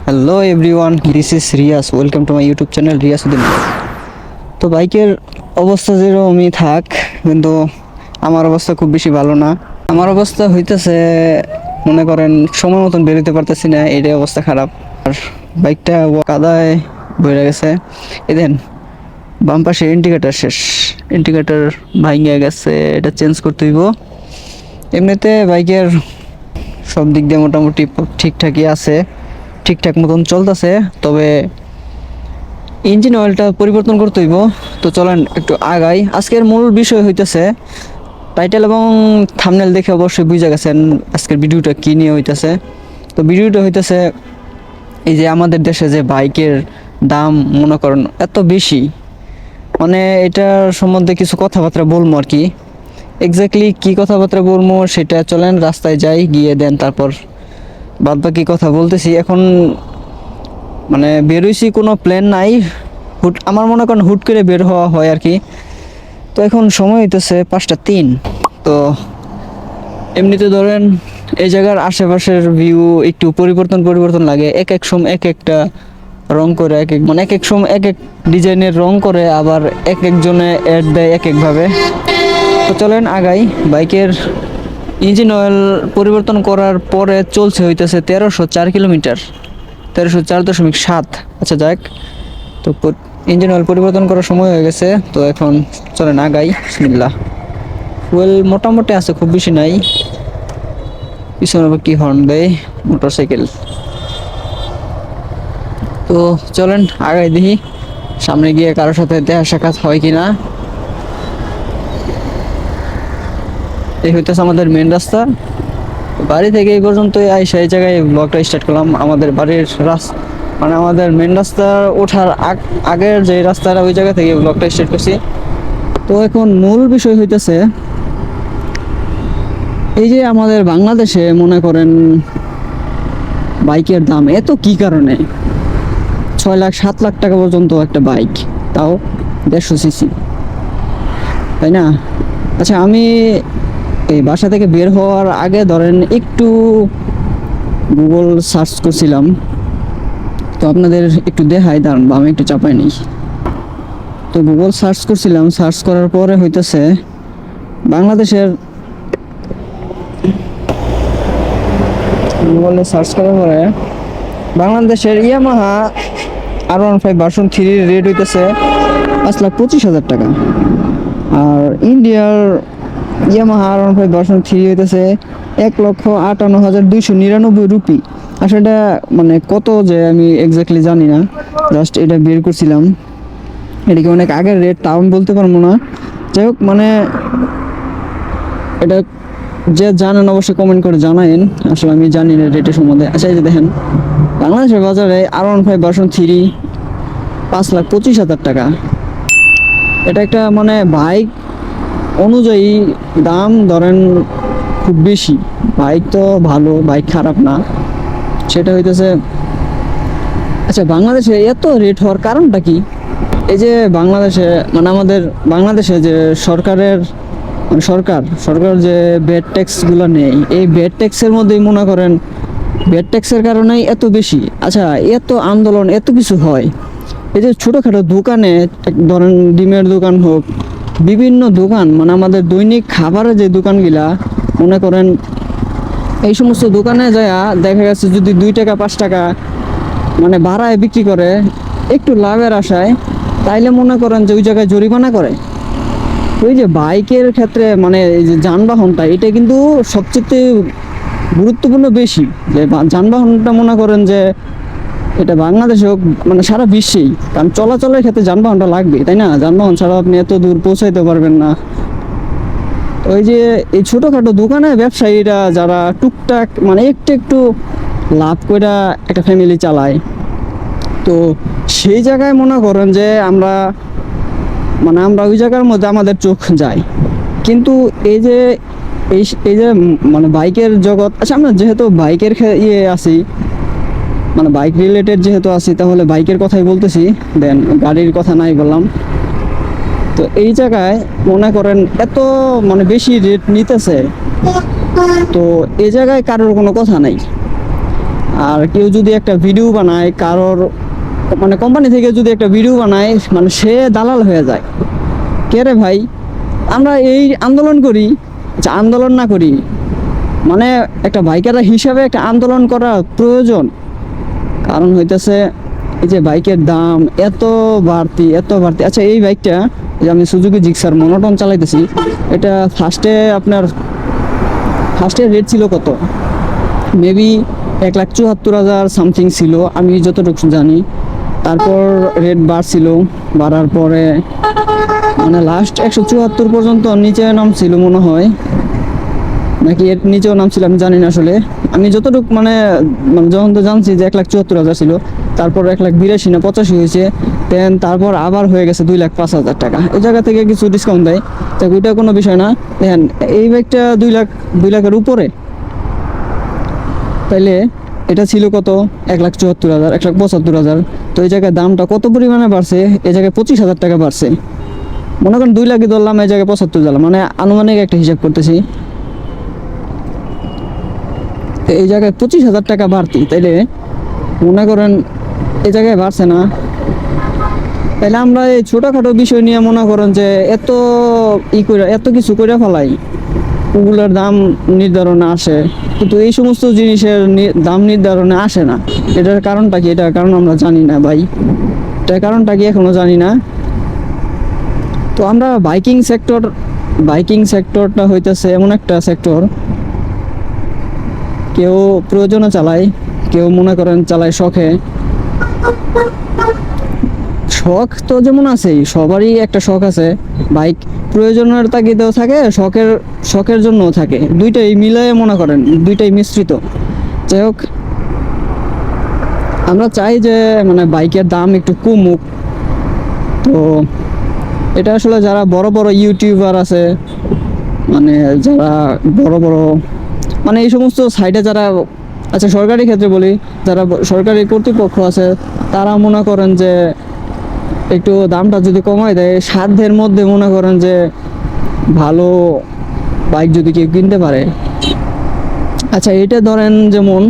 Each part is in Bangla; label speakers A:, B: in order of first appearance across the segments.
A: Hello everyone, this is Riyas. Welcome to my YouTube channel Riyasuddin. তো বাইকের অবস্থা যেরকমই থাক, কিন্তু আমার অবস্থা খুব বেশি ভালো না। আমার অবস্থা হইতেছে, মনে করেন সময় মতন বেরোতে পারতেছি না, এটাই অবস্থা খারাপ। আর বাইকটা কাদায় বইরা গেছে। এদেন বাম পাশে ইন্ডিকেটার শেষ, ইন্ডিকেটার ভাঙে গেছে, এটা চেঞ্জ করতে হইব। এমনিতে বাইকের সব দিক দিয়ে মোটামুটি ঠিকঠাকই আছে, ঠিকঠাক মতন চলতেছে, তবে ইঞ্জিন অয়েলটা পরিবর্তন করতে হইব। তো চলেন একটু আগাই। আজকের মূল বিষয় হইতেছে, টাইটেল এবং থাম্বনেল দেখে অবশ্যই বুঝে গেছেন আজকের ভিডিওটা কী নিয়ে হইতেছে। তো ভিডিওটা হইতেছে এই যে আমাদের দেশে যে বাইকের দাম মনে করেন এত বেশি, মানে এটার সম্বন্ধে কিছু কথাবার্তা বলবো আর কি। এক্স্যাক্টলি কী কথাবার্তা বলবো সেটা চলেন রাস্তায় যাই, গিয়ে দেন তারপর বাদ বাকি কথা বলতেছি। এখন মানে বেরোইছি, কোনো প্ল্যান নাই, আমার মনে করেন হুট করে বের হওয়া হয় আর কি। তো এখন সময় হইতেছে 5টা 3। তো এমনিতে ধরেন এই জায়গার আশেপাশের ভিউ একটু পরিবর্তন লাগে। এক এক সময় এক একটা রং করে, এক এক মানে এক এক সময় এক এক ডিজাইনের রং করে, আবার এক একজনে অ্যাড দেয় এক একভাবে। তো চলেন আগাই। বাইকের ইঞ্জিন অয়েল পরিবর্তন করার পরে চলছে হইতেছে 1304 কিলোমিটার, 1304.7। আচ্ছা যাক, তো ইঞ্জিন অয়েল পরিবর্তন করার সময় হয়ে গেছে। তো এখন চলেন আগাই, বিসমিল্লাহ। ফুয়েল মোটামুটি আছে, খুব বেশি নাই। পিছনে আবার কি হর্ন দেয় মোটরসাইকেল। তো চলেন আগাই, দেখি সামনে গিয়ে কারোর সাথে দেখা সাক্ষাৎ হয় কিনা। এই হইতেছে আমাদের মেন রাস্তা। বাড়ি থেকে এই পর্যন্ত আইসা এই জায়গায় ব্লগটা স্টার্ট করলাম। আমাদের বাড়ির মানে আমাদের মেন রাস্তা ওঠার আগের যে রাস্তাটা, ওই জায়গা থেকে ব্লগটা স্টার্ট করছি। তো এখন মূল বিষয় হইতেছে এই যে আমাদের বাংলাদেশে মনে করেন বাইকের দাম এত কি কারণে, 6 লাখ 7 লাখ টাকা পর্যন্ত একটা বাইক, তাও 150 সিসি, তাই না? আচ্ছা, আমি এই বাসা থেকে বের হওয়ার আগে ধরেন একটু গুগল সার্চ করছিলাম। তো আপনাদের একটু দেখাই, দাঁড়ান বা আমি একটু চাপাই নিই। তো গুগল সার্চ করছিলাম, সার্চ করার পরে হইতেছে বাংলাদেশের, গুগলে সার্চ করার পরে বাংলাদেশের ইয়ামাহা R15 ভার্সন 3 রেট হইতেছে 5,25,000 টাকা। আর ইন্ডিয়ার ইয়ামাহা R15 ভার্সন 3 হইতেছে 1,58,299 রুপি। আসলে এটা মানে কত যে আমি এক্স্যাক্টলি জানি না, জাস্ট এটা বের করছিলাম। এটাকে অনেক আগের রেট, তাও আমি বলতে পারবো না। যাই হোক, মানে এটা যে জানেন অবশ্যই কমেন্ট করে জানায়েন, আসলে আমি জানি না রেটের সম্বন্ধে। আচ্ছা, এই যে দেখেন বাংলাদেশের বাজারে R15 ভার্সন 3 5,25,000 টাকা। এটা একটা মানে বাইক অনুযায়ী দাম ধরেন খুব বেশি। বাইক তো ভালো, বাইক খারাপ না, সেটা হইতেছে। আচ্ছা, বাংলাদেশে এত রেট হওয়ার কারণটা কি? এই যে বাংলাদেশে মানে আমাদের বাংলাদেশে যে সরকারের মানে সরকার যে ভ্যাট ট্যাক্সগুলো নেই, এই ভ্যাট ট্যাক্সের মধ্যেই মনে করেন ভ্যাট ট্যাক্সের কারণেই এত বেশি। আচ্ছা, এত আন্দোলন এত কিছু হয়। এই যে ছোটোখাটো দোকানে ধরেন ডিমের দোকান হোক, বিভিন্ন দোকান মানে আমাদের দৈনিক খাবারের যে দোকানগুলা মনে করেন, এই সমস্ত দোকানে যায় দেখা গেছে যদি 2 টাকা 5 টাকা মানে ভাড়ায় বিক্রি করে একটু লাভের আশায়, তাইলে মনে করেন যে ওই জায়গায় জরিমানা করে। ওই যে বাইকের ক্ষেত্রে মানে এই যে যানবাহনটা, এটা কিন্তু সবচেয়ে গুরুত্বপূর্ণ বেশি। যে যানবাহনটা মনে করেন যে এটা বাংলাদেশে হোক মানে সারা বিশ্বেই, কারণ চলাচলের ক্ষেত্রে যানবাহনটা লাগবে, তাই না? যানবাহন ছাড়া আপনি এত দূর পৌঁছাইতে পারবেন না। ওই যে এই ছোটোখাটো দোকানে ব্যবসায়ীরা যারা টুকটাক মানে একটু একটু লাভ করে একটা ফ্যামিলি চালায়, তো সেই জায়গায় মনে করেন যে আমরা ওই জায়গার মধ্যে আমাদের চোখ যায়। কিন্তু এই যে এই যে মানে বাইকের জগৎ, আচ্ছা আমরা যেহেতু বাইকের আছি, মানে বাইক রিলেটেড যেহেতু আছি, তাহলে বাইকের কথাই বলতেছি, দেন গাড়ির কথা নাই বললাম। তো এই জায়গায় মনে করেন এত মানে বেশি রেট নিতেছে, তো এই জায়গায় কারোর কোনো কথা নাই। আর কেউ যদি একটা ভিডিও বানায় কারোর মানে কোম্পানি থেকে যদি একটা ভিডিও বানায় মানে সে দালাল হয়ে যায়। কে রে ভাই, আমরা এই আন্দোলন করি, আচ্ছা আন্দোলন না করি মানে একটা বাইকার হিসাবে একটা আন্দোলন করা প্রয়োজন। কারণ হইতেছে এই যে বাইকের দাম এত বাড়তি এত বাড়তি। আচ্ছা এই বাইকটা যে আমি সুজুকি জিক্সার মনোটন চালাইতেছি, এটা ফার্স্টের রেট ছিল কত, মেবি 1,74,000 সামথিং ছিল আমি যতটুকু জানি। তারপর রেট বাড়ছিল, বাড়ার পরে মানে লাস্ট 174 পর্যন্ত নিচে নামছিল মনে হয়, নাকি এর নিচেও নামছিল আমি জানি না আসলে। আমি যতটুকু মানে মানে যখন তো জানছি যে 1,74,000 ছিল, তারপর 1,82,000 না 85 হয়েছে, দেন তারপর আবার হয়ে গেছে 2,05,000 টাকা। এই জায়গা থেকে কিছু ডিসকাউন্ট দেয়, তো ওইটা কোনো বিষয় না। দেখেন এই বাইকটা 2 লাখের উপরে, তাইলে এটা ছিল কত 1,74,000 1,75,000। তো এই জায়গায় দামটা কত পরিমাণে বাড়ছে, এই জায়গায় 25,000 টাকা বাড়ছে। মনে করেন 2 লাখই ধরলাম, এই জায়গায় 75 ধরলাম, মানে আনুমানিক একটা হিসাব করতেছি। এই জায়গায় 25,000 টাকা বাড়তি, তাইলে মনে করেন এই জায়গায় বাড়ছে না। তাইলে আমরা এই ছোটোখাটো বিষয় নিয়ে মনে করেন যে এত এত কিছু করে ফেলাই, ওগুলোর দাম নির্ধারণে আসে, কিন্তু এই সমস্ত জিনিসের দাম নির্ধারণে আসে না। এটার কারণটা কি? এটার কারণ আমরা জানি না ভাই, এটার কারণটা কি এখনো জানি না। তো আমরা বাইকিং সেক্টরটা হইতেছে এমন একটা সেক্টর, কেউ প্রয়োজনে চালায়, কেউ মনে করেন চালায় শখে। শখ তো যেমন আছেই, সবারই একটা শখ আছে। বাইক প্রয়োজনের তাগিদেও থাকে, শখের জন্যও থাকে, দুইটাই মিলায়ে মনে করেন, দুইটাই মিশ্রিত। যাই হোক, আমরা চাই যে মানে বাইকের দাম একটু কমুক। তো এটা আসলে যারা বড় বড় ইউটিউবার আছে, মানে যারা বড় বড় মানে এই সমস্ত সাইটে যারা, আচ্ছা সরকারি ক্ষেত্রে বলি, যারা সরকারি কর্তৃপক্ষ আছে, তারা মনে করেন যে একটু দামটা যদি কমায় দেয়, সাধ্যের মধ্যে মনে করেন যে ভালো বাইক যদি কেউ কিনতে পারে। আচ্ছা এটা ধরেন যেমন,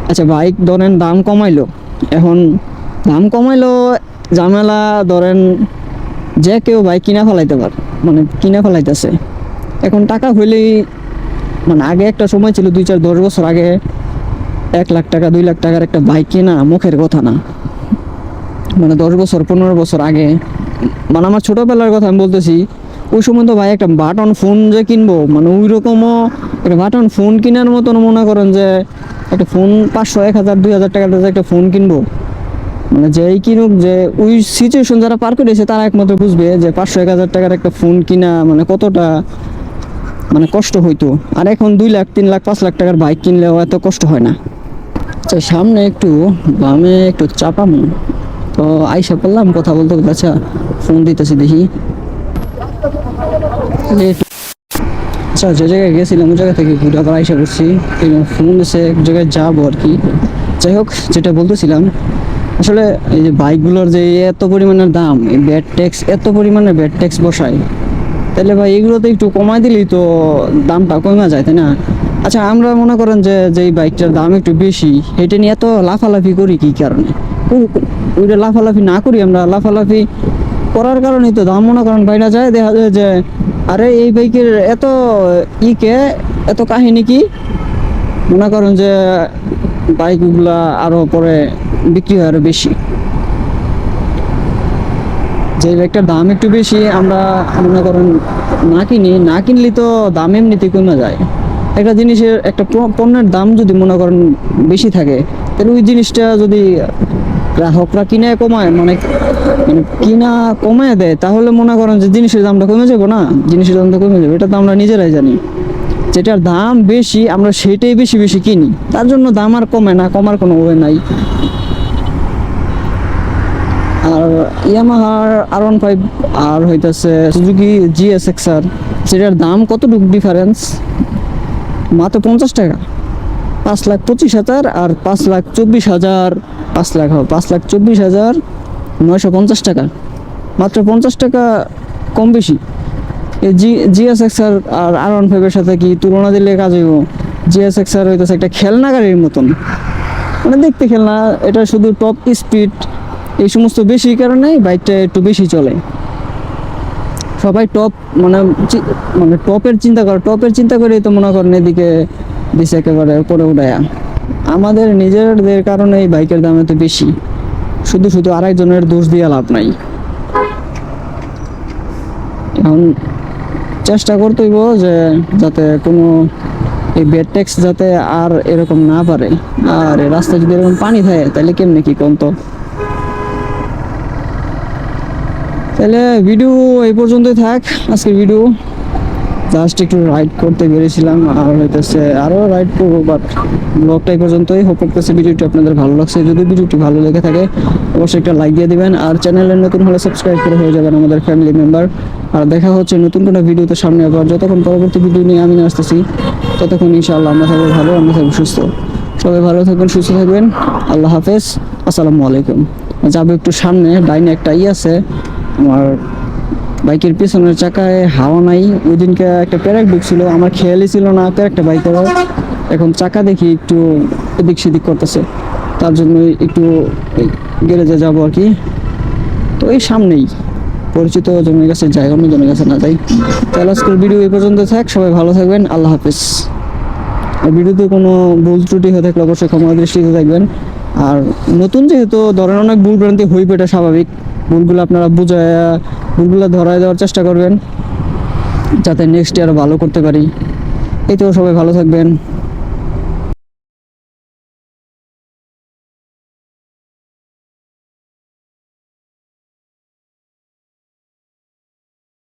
A: আচ্ছা বাইক ধরেন দাম কমাইলো, এখন দাম কমাইলো ঝামেলা, ধরেন যে কেউ বাইক কিনা ফেলাইতে পারে, মানে কিনা ফেলাইতেছে। এখন টাকা হইলেই, মানে আগে একটা সময় ছিল 2-4-10 বছর আগে 1 লাখ টাকা 2 লাখ টাকার একটা বাইক কেনা মুখের কথা না। মানে 10 বছর 15 বছর আগে, মানে আমার ছোটোবেলার কথা আমি বলতেছি, ওই সময় তো ভাই একটা বাটন ফোন যে কিনবো, মানে ওই রকমও একটা বাটন ফোন কেনার মতন মনে করেন যে একটা ফোন 500 1,000 2,000 টাকার যে একটা ফোন কিনবো, মানে যেই কিনুক, যে ওই সিচুয়েশন যারা পার করেছে তারা একমাত্র বুঝবে যে 500 1,000 টাকার একটা ফোন কিনা মানে কতটা মানে কষ্ট হইতো। আর এখন 2 লাখ 3 লাখ 5 লাখ টাকার বাইক কিনলেও এত কষ্ট হয় না। আচ্ছা সামনে একটু বামে একটু চাপামু, তো আইসা পড়লাম কথা বলতে বলতে। আচ্ছা ফোন দিতেছি দেখি। আচ্ছা যে জায়গায় গেছিলাম ওই জায়গা থেকে ঘুরে আবার আইসা করছি, ফোন এসে এক জায়গায় যাবো আর কি। যাই হোক, যেটা বলতেছিলাম, আসলে এই যে বাইকগুলোর যে এত পরিমাণের দাম, এই ব্যাড ট্যাক্স, এত পরিমাণের ব্যাড ট্যাক্স বসায়, তাহলে ভাই এগুলোতে একটু কমাই দিলেই তো দামটা কমে যায়, তাই না? আচ্ছা আমরা মনে করেন যে যেই বাইকটার দাম একটু বেশি, এটা নিয়ে এত লাফালাফি করি কি কারণে? ওইটা লাফালাফি না করি, আমরা লাফালাফি করার কারণেই তো দাম মনে করেন বাইরে যায়। দেখা যায় যে আরে এই বাইকের এত এত কাহিনী কি, মনে করেন যে বাইকগুলা আরো পরে বিক্রি হয় আরো বেশি। যে বাইকটার দাম একটু বেশি আমরা মনে করেন না কিনলে তো দাম এমনিতে কমে যায়। একটা জিনিসের একটা পণ্যের দাম যদি মনে করেন বেশি থাকে, তাহলে ওই জিনিসটা যদি গ্রাহকরা কিনে কমায়, মানে মানে কিনা কমায় দেয়, তাহলে মনে করেন যে জিনিসের দামটা কমে যাবে না, জিনিসের দামটা কমে যাবে, এটা তো আমরা নিজেরাই জানি। যেটার দাম বেশি আমরা সেটাই বেশি বেশি কিনি, তার জন্য দাম আর কমে না, কমার কোনো ওয়ে নাই। আর ইয়ামাহার R15 আর হইতাছে সুজুকি GSX-R, সেটার দাম কতটুকু ডিফারেন্স, মাত্র 50 টাকা। 5,25,000 আর 5,24,000, 5,24,950 টাকা, মাত্র 50 টাকা কম বেশি। এই GSX-R আর R15 এর সাথে কি তুলনা দিলে কাজ হইব? জিএসএক্স আর হইতেছে একটা খেলনা গাড়ির মতন, মানে দেখতে খেলনা, এটা শুধু টপ স্পিড এই সমস্ত বেশি কারণে বাইকটা একটু বেশি চলে। সবাই টপ মানে টপের চিন্তা করেই তো মনে করেন এদিকে দিছে একেবারে উপরে উঠায়া। আমাদের নিজেদের কারণে এই বাইকের দাম এত বেশি, শুধু শুধু আরেকজনের দোষ দিয়ে লাভ নাই। এখন চেষ্টা করতে হইব যে যাতে কোনো এই বেড ট্যাক্স যাতে আর এরকম না পারে। আর এই রাস্তায় যদি এরকম পানি থাকে তাহলে কেমনে কি কোন তো। তাহলে ভিডিও এই পর্যন্তই থাক, আজকের ভিডিও জাস্ট একটু রাইড করতে বেরিয়েছিলাম, আর হইতেছে আরও রাইড করবো, বাট ব্লগটা এই পর্যন্তই। হোপ করতেছে ভিডিওটি আপনাদের ভালো লাগছে। যদি ভিডিওটি ভালো লেগে থাকে অবশ্যই একটা লাইক দিয়ে দিবেন, আর চ্যানেলে নতুন হলে সাবস্ক্রাইব করে হয়ে যাবেন আমাদের ফ্যামিলি মেম্বার। আর দেখা হচ্ছে নতুন কোনো ভিডিওতে সামনে, আবার যতক্ষণ পরবর্তী ভিডিও নিয়ে আমি আসতেছি ততক্ষণ ইনশাআল্লাহ আমরা থাকবো ভালো, আমরা থাকবো সুস্থ। সবাই ভালো থাকবেন, সুস্থ থাকবেন। আল্লাহ হাফেজ, আসসালামু আলাইকুম। যাবো একটু সামনে, ডাইনে একটা আছে আমার বাইকের পিছনের চাকায় হাওয়া নাই। ওই দিনকে একটা প্যারাক ঢুকছিল, আমার খেয়ালই ছিল না প্যারাকটা বাইকেরও। এখন চাকা দেখি একটু এদিক সেদিক করতেছে, তার জন্য একটু গ্যারেজে যাবো আর কি। তো এই সামনেই পরিচিত জনের কাছে যাই, অন্য জনের কাছে না যাই। তাহলে আজকের ভিডিও এই পর্যন্ত থাক, সবাই ভালো থাকবেন, আল্লাহ হাফেজ। আর ভিডিওতে কোনো ভুল ত্রুটি হয়ে থাকলে অবশ্যই ক্ষমা দৃষ্টিতে থাকবেন। আর নতুন যেহেতু ধরেন অনেক ভুল ভ্রান্তি হইবে, এটা স্বাভাবিক। ভুলগুলো আপনারা ভুলগুলো ধরায় দেওয়ার চেষ্টা করবেন যাতে নেক্সট ইয়ার ভালো করতে পারি। এই তো, সবাই ভালো থাকবেন।